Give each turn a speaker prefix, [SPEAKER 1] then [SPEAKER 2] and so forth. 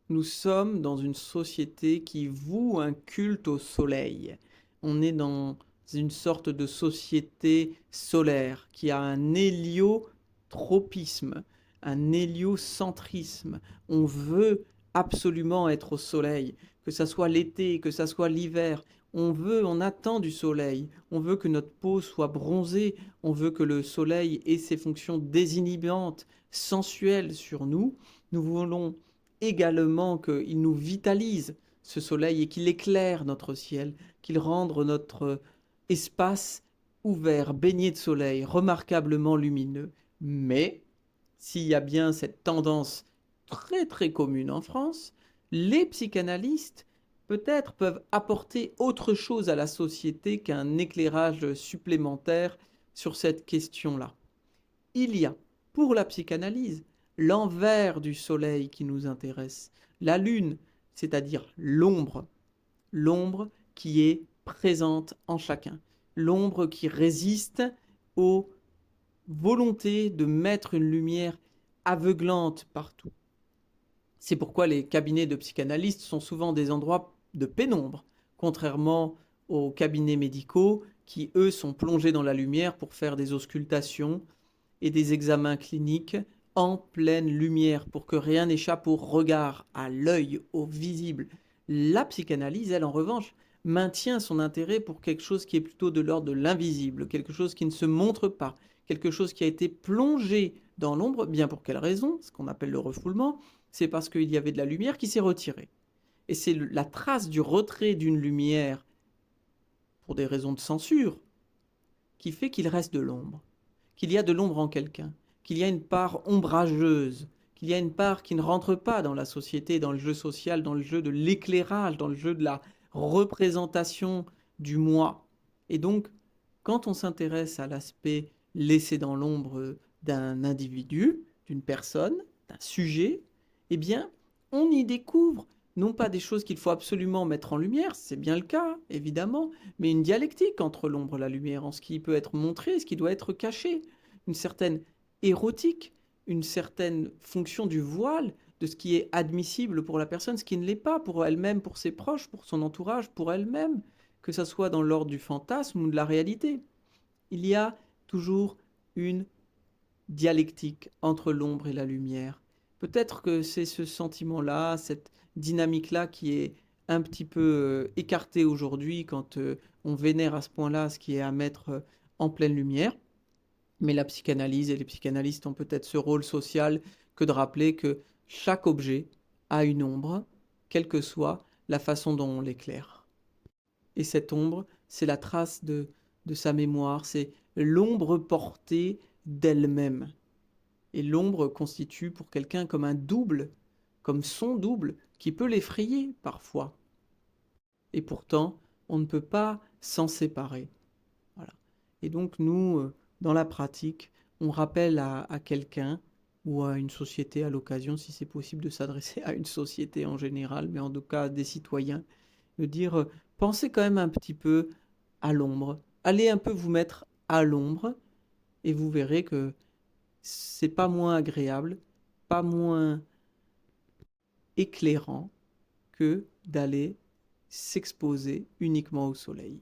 [SPEAKER 1] Nous sommes dans une société qui voue un culte au soleil. On est dans une sorte de société solaire qui a un héliotropisme, un héliocentrisme. On veut absolument être au soleil, que ça soit l'été, que ça soit l'hiver. On attend du soleil. On veut que notre peau soit bronzée. On veut que le soleil ait ses fonctions désinhibantes, sensuelles sur nous. Nous voulons également qu'il nous vitalise, ce soleil, et qu'il éclaire notre ciel, qu'il rende notre espace ouvert, baigné de soleil, remarquablement lumineux. Mais, s'il y a bien cette tendance très très commune en France, les psychanalystes peut-être peuvent apporter autre chose à la société qu'un éclairage supplémentaire sur cette question-là. Il y a, pour la psychanalyse, l'envers du soleil qui nous intéresse, la lune, c'est-à-dire l'ombre, l'ombre qui est présente en chacun, l'ombre qui résiste aux volontés de mettre une lumière aveuglante partout. C'est pourquoi les cabinets de psychanalystes sont souvent des endroits de pénombre, contrairement aux cabinets médicaux qui, eux, sont plongés dans la lumière pour faire des auscultations et des examens cliniques en pleine lumière pour que rien n'échappe au regard, à l'œil, au visible. La psychanalyse, elle, en revanche, maintient son intérêt pour quelque chose qui est plutôt de l'ordre de l'invisible, quelque chose qui ne se montre pas, quelque chose qui a été plongé dans l'ombre. Bien pour quelle raison? Ce qu'on appelle le refoulement, c'est parce qu'il y avait de la lumière qui s'est retirée. Et c'est la trace du retrait d'une lumière pour des raisons de censure qui fait qu'il reste de l'ombre, qu'il y a de l'ombre en quelqu'un, qu'il y a une part ombrageuse, qu'il y a une part qui ne rentre pas dans la société, dans le jeu social, dans le jeu de l'éclairage, dans le jeu de la représentation du moi. Et donc, quand on s'intéresse à l'aspect laissé dans l'ombre d'un individu, d'une personne, d'un sujet, eh bien, on y découvre non pas des choses qu'il faut absolument mettre en lumière, c'est bien le cas, évidemment, mais une dialectique entre l'ombre et la lumière, en ce qui peut être montré et ce qui doit être caché, une certaine érotique, une certaine fonction du voile, de ce qui est admissible pour la personne, ce qui ne l'est pas pour elle-même, pour ses proches, pour son entourage, pour elle-même, que ça soit dans l'ordre du fantasme ou de la réalité. Il y a toujours une dialectique entre l'ombre et la lumière. Peut-être que c'est ce sentiment-là, cette dynamique-là qui est un petit peu écartée aujourd'hui quand on vénère à ce point-là ce qui est à mettre en pleine lumière. Mais la psychanalyse et les psychanalystes ont peut-être ce rôle social que de rappeler que chaque objet a une ombre, quelle que soit la façon dont on l'éclaire. Et cette ombre, c'est la trace de sa mémoire, c'est l'ombre portée d'elle-même. Et l'ombre constitue pour quelqu'un comme un double, comme son double, qui peut l'effrayer parfois. Et pourtant, on ne peut pas s'en séparer. Voilà. Et donc nous, dans la pratique, on rappelle à quelqu'un ou à une société à l'occasion, si c'est possible de s'adresser à une société en général, mais en tout cas des citoyens, de dire pensez quand même un petit peu à l'ombre. Allez un peu vous mettre à l'ombre et vous verrez que c'est pas moins agréable, pas moins éclairant que d'aller s'exposer uniquement au soleil.